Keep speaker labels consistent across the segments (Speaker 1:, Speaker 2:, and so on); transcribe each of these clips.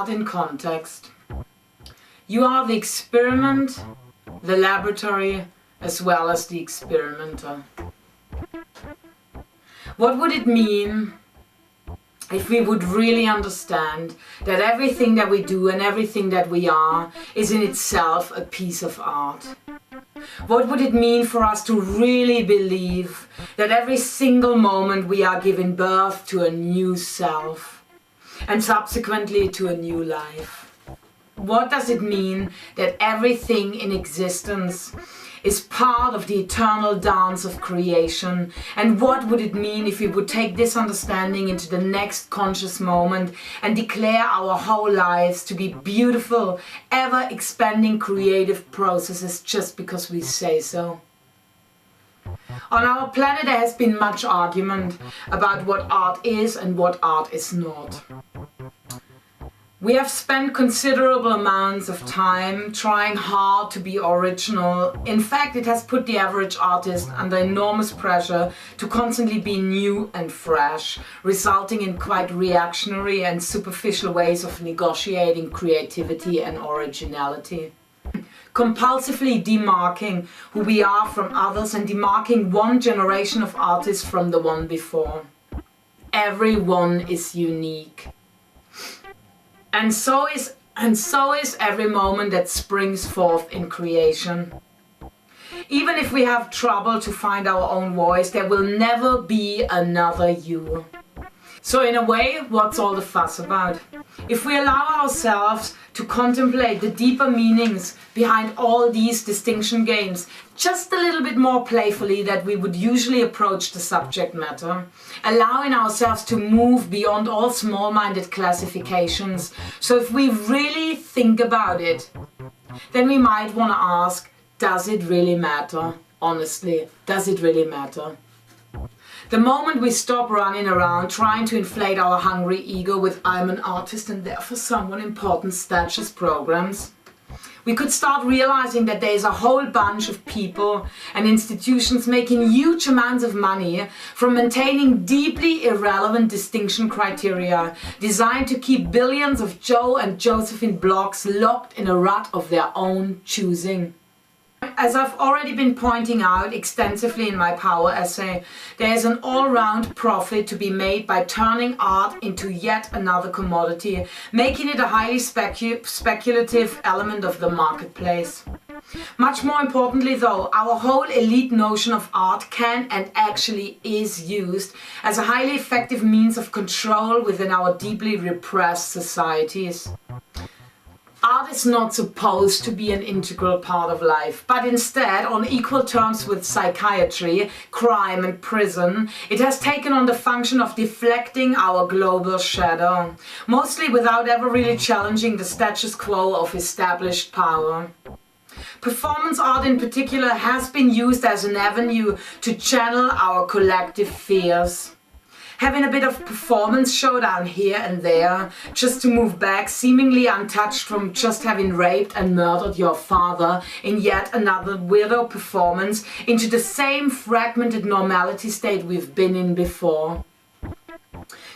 Speaker 1: art in context. You are the experiment, the laboratory, as well as the experimenter. What would it mean if we would really understand that everything that we do and everything that we are is in itself a piece of art? What would it mean for us to really believe that every single moment we are giving birth to a new self and subsequently to a new life? What does it mean that everything in existence is part of the eternal dance of creation? And what would it mean if we would take this understanding into the next conscious moment and declare our whole lives to be beautiful, ever-expanding creative processes just because we say so? On our planet there has been much argument about what art is and what art is not. We have spent considerable amounts of time trying hard to be original. In fact, it has put the average artist under enormous pressure to constantly be new and fresh, resulting in quite reactionary and superficial ways of negotiating creativity and originality. Compulsively demarking who we are from others and demarking one generation of artists from the one before. Everyone is unique. And so is every moment that springs forth in creation. Even if we have trouble to find our own voice, there will never be another you. So in a way, what's all the fuss about? If we allow ourselves to contemplate the deeper meanings behind all these distinction games, just a little bit more playfully than we would usually approach the subject matter, allowing ourselves to move beyond all small-minded classifications. So if we really think about it, then we might want to ask, does it really matter? Honestly, does it really matter? The moment we stop running around trying to inflate our hungry ego with "I'm an artist and therefore someone important" status programs, we could start realizing that there's a whole bunch of people and institutions making huge amounts of money from maintaining deeply irrelevant distinction criteria designed to keep billions of Joe and Josephine blocks locked in a rut of their own choosing. As I've already been pointing out extensively in my power essay, there is an all-round profit to be made by turning art into yet another commodity, making it a highly speculative element of the marketplace. Much more importantly though, our whole elite notion of art can and actually is used as a highly effective means of control within our deeply repressed societies. Art is not supposed to be an integral part of life, but instead, on equal terms with psychiatry, crime and prison, it has taken on the function of deflecting our global shadow, mostly without ever really challenging the status quo of established power. Performance art in particular has been used as an avenue to channel our collective fears. Having a bit of performance showdown here and there, just to move back, seemingly untouched from just having raped and murdered your father in yet another weirdo performance, into the same fragmented normality state we've been in before.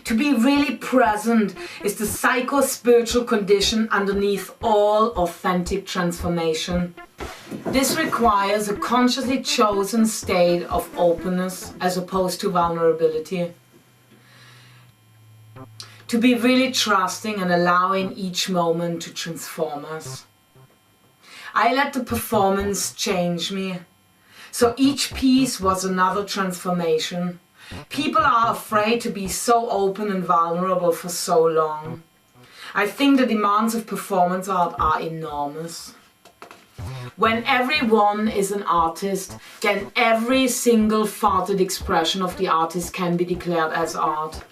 Speaker 1: To be really present is the psycho-spiritual condition underneath all authentic transformation. This requires a consciously chosen state of openness as opposed to vulnerability. To be really trusting and allowing each moment to transform us. I let the performance change me. So each piece was another transformation. People are afraid to be so open and vulnerable for so long. I think the demands of performance art are enormous. When everyone is an artist, then every single farted expression of the artist can be declared as art.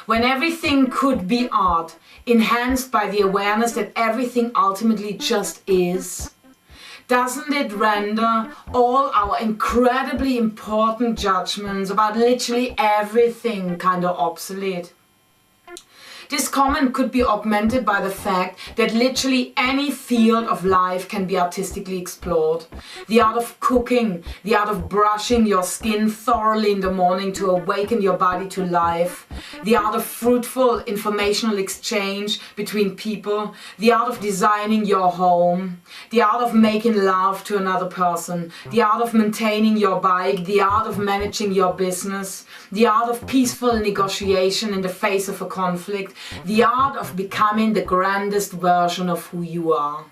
Speaker 1: When everything could be art, enhanced by the awareness that everything ultimately just is, doesn't it render all our incredibly important judgments about literally everything kind of obsolete? This comment could be augmented by the fact that literally any field of life can be artistically explored. The art of cooking, the art of brushing your skin thoroughly in the morning to awaken your body to life, the art of fruitful informational exchange between people, the art of designing your home, the art of making love to another person, the art of maintaining your bike, the art of managing your business, the art of peaceful negotiation in the face of a conflict, the art of becoming the grandest version of who you are.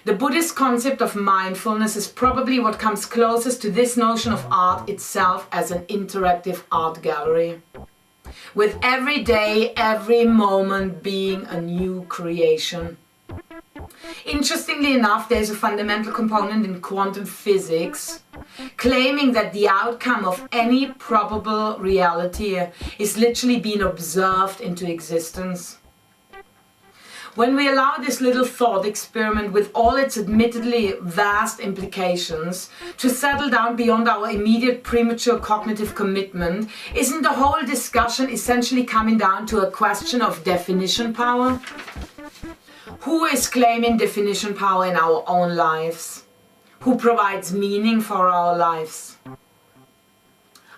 Speaker 1: The Buddhist concept of mindfulness is probably what comes closest to this notion of art itself as an interactive art gallery, with every day, every moment being a new creation. Interestingly enough, there is a fundamental component in quantum physics claiming that the outcome of any probable reality is literally being observed into existence. When we allow this little thought experiment with all its admittedly vast implications to settle down beyond our immediate premature cognitive commitment, isn't the whole discussion essentially coming down to a question of definition power? Who is claiming definition power in our own lives? Who provides meaning for our lives?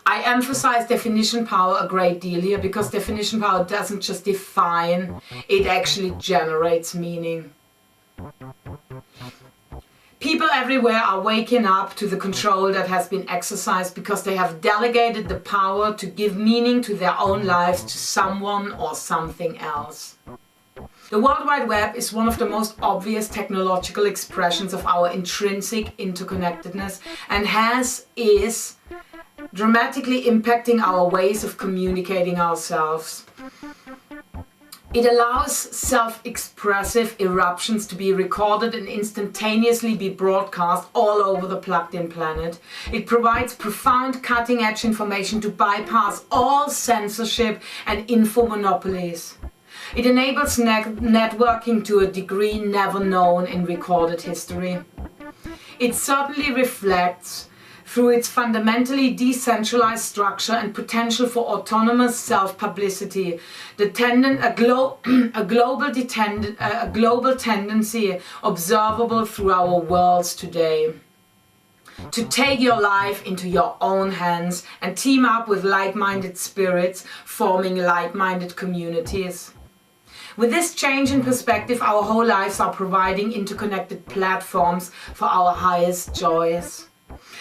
Speaker 1: I emphasize definition power a great deal here because definition power doesn't just define, it actually generates meaning. People everywhere are waking up to the control that has been exercised because they have delegated the power to give meaning to their own lives to someone or something else. The World Wide Web is one of the most obvious technological expressions of our intrinsic interconnectedness and is dramatically impacting our ways of communicating ourselves. It allows self-expressive eruptions to be recorded and instantaneously be broadcast all over the plugged-in planet. It provides profound cutting-edge information to bypass all censorship and info monopolies. It enables networking to a degree never known in recorded history. It certainly reflects, through its fundamentally decentralized structure and potential for autonomous self-publicity, a global tendency observable through our worlds today. To take your life into your own hands and team up with like-minded spirits, forming like-minded communities. With this change in perspective, our whole lives are providing interconnected platforms for our highest joys.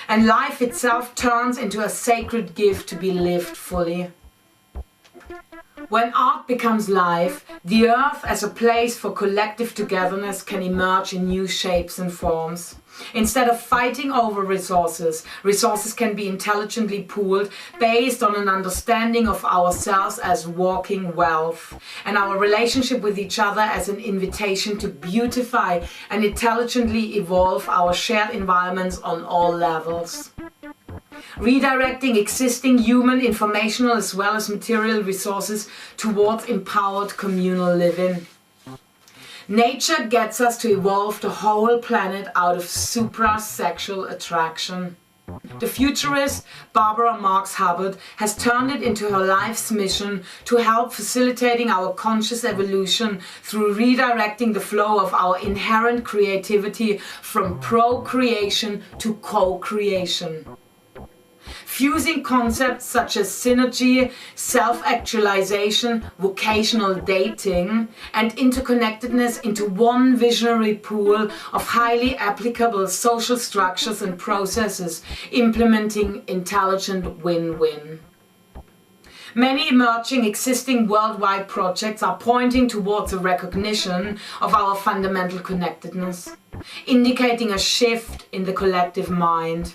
Speaker 1: And life itself turns into a sacred gift to be lived fully. When art becomes life, the earth as a place for collective togetherness can emerge in new shapes and forms. Instead of fighting over resources, resources can be intelligently pooled based on an understanding of ourselves as walking wealth and our relationship with each other as an invitation to beautify and intelligently evolve our shared environments on all levels. Redirecting existing human, informational as well as material resources towards empowered communal living. Nature gets us to evolve the whole planet out of supra-sexual attraction. The futurist Barbara Marx Hubbard has turned it into her life's mission to help facilitating our conscious evolution through redirecting the flow of our inherent creativity from procreation to co-creation. Fusing concepts such as synergy, self-actualization, vocational dating, and interconnectedness into one visionary pool of highly applicable social structures and processes, implementing intelligent win-win. Many emerging existing worldwide projects are pointing towards a recognition of our fundamental connectedness, indicating a shift in the collective mind.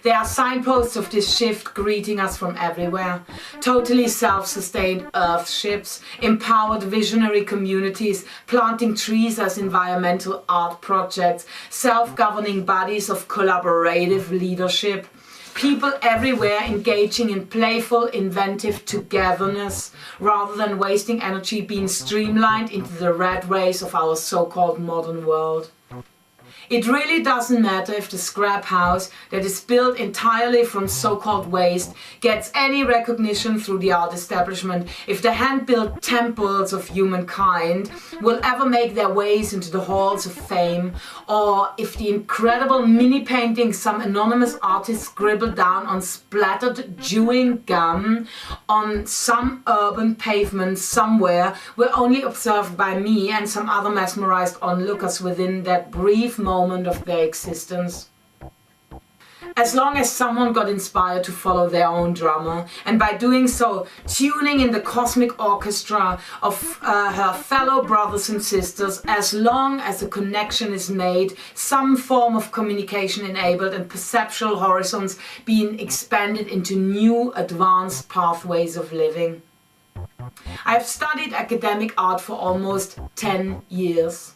Speaker 1: There are signposts of this shift greeting us from everywhere. Totally self-sustained earthships, empowered visionary communities, planting trees as environmental art projects, self-governing bodies of collaborative leadership, people everywhere engaging in playful, inventive togetherness, rather than wasting energy being streamlined into the rat race of our so-called modern world. It really doesn't matter if the scrap house that is built entirely from so-called waste gets any recognition through the art establishment, if the hand-built temples of humankind will ever make their ways into the halls of fame, or if the incredible mini paintings some anonymous artist scribbled down on splattered chewing gum on some urban pavement somewhere were only observed by me and some other mesmerized onlookers within that brief moment of their existence. As long as someone got inspired to follow their own drummer, and by doing so tuning in the cosmic orchestra of her fellow brothers and sisters, as long as a connection is made, some form of communication enabled, and perceptual horizons being expanded into new advanced pathways of living. I have studied academic art for almost 10 years.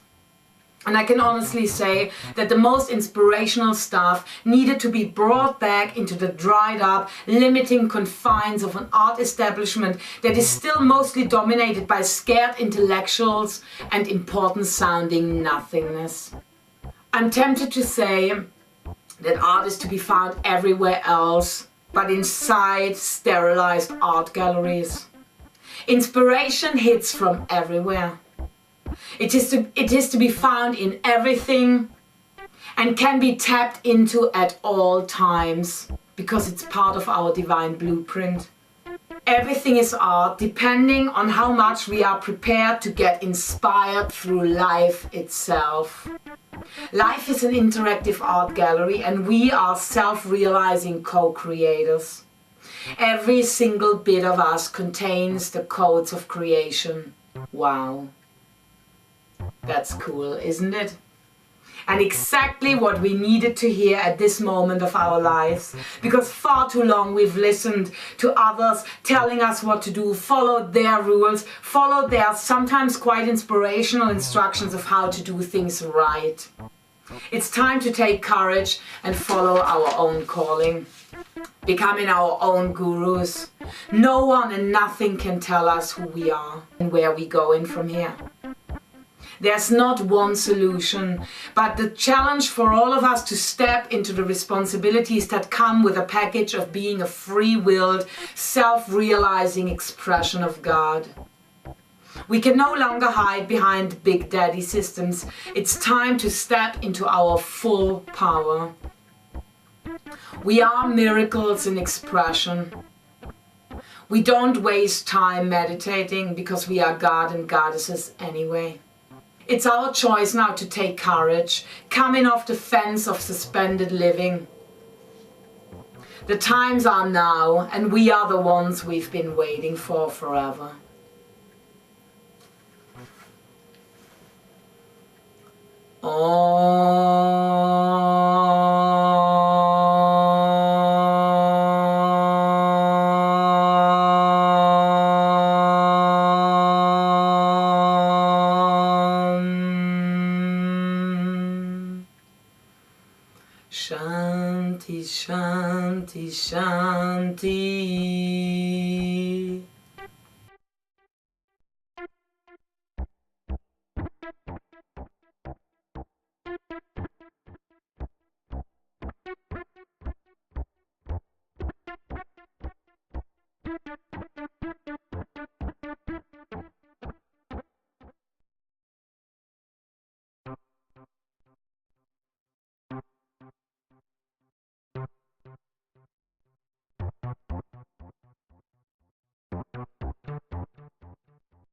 Speaker 1: And I can honestly say that the most inspirational stuff needed to be brought back into the dried up, limiting confines of an art establishment that is still mostly dominated by scared intellectuals and important sounding nothingness. I'm tempted to say that art is to be found everywhere else, but inside sterilized art galleries. Inspiration hits from everywhere. It is to be found in everything and can be tapped into at all times because it's part of our divine blueprint. Everything is art, depending on how much we are prepared to get inspired through life itself. Life is an interactive art gallery and we are self-realizing co-creators. Every single bit of us contains the codes of creation. Wow. That's cool, isn't it? And exactly what we needed to hear at this moment of our lives, because far too long we've listened to others telling us what to do, followed their rules, followed their sometimes quite inspirational instructions of how to do things right. It's time to take courage and follow our own calling, becoming our own gurus. No one and nothing can tell us who we are and where we're going from here. There's not one solution, but the challenge for all of us to step into the responsibilities that come with a package of being a free-willed, self-realizing expression of God. We can no longer hide behind Big Daddy systems. It's time to step into our full power. We are miracles in expression. We don't waste time meditating because we are God and goddesses anyway. It's our choice now to take courage, coming off the fence of suspended living. The times are now, and we are the ones we've been waiting for forever. Shanti, Shanti, Shanti.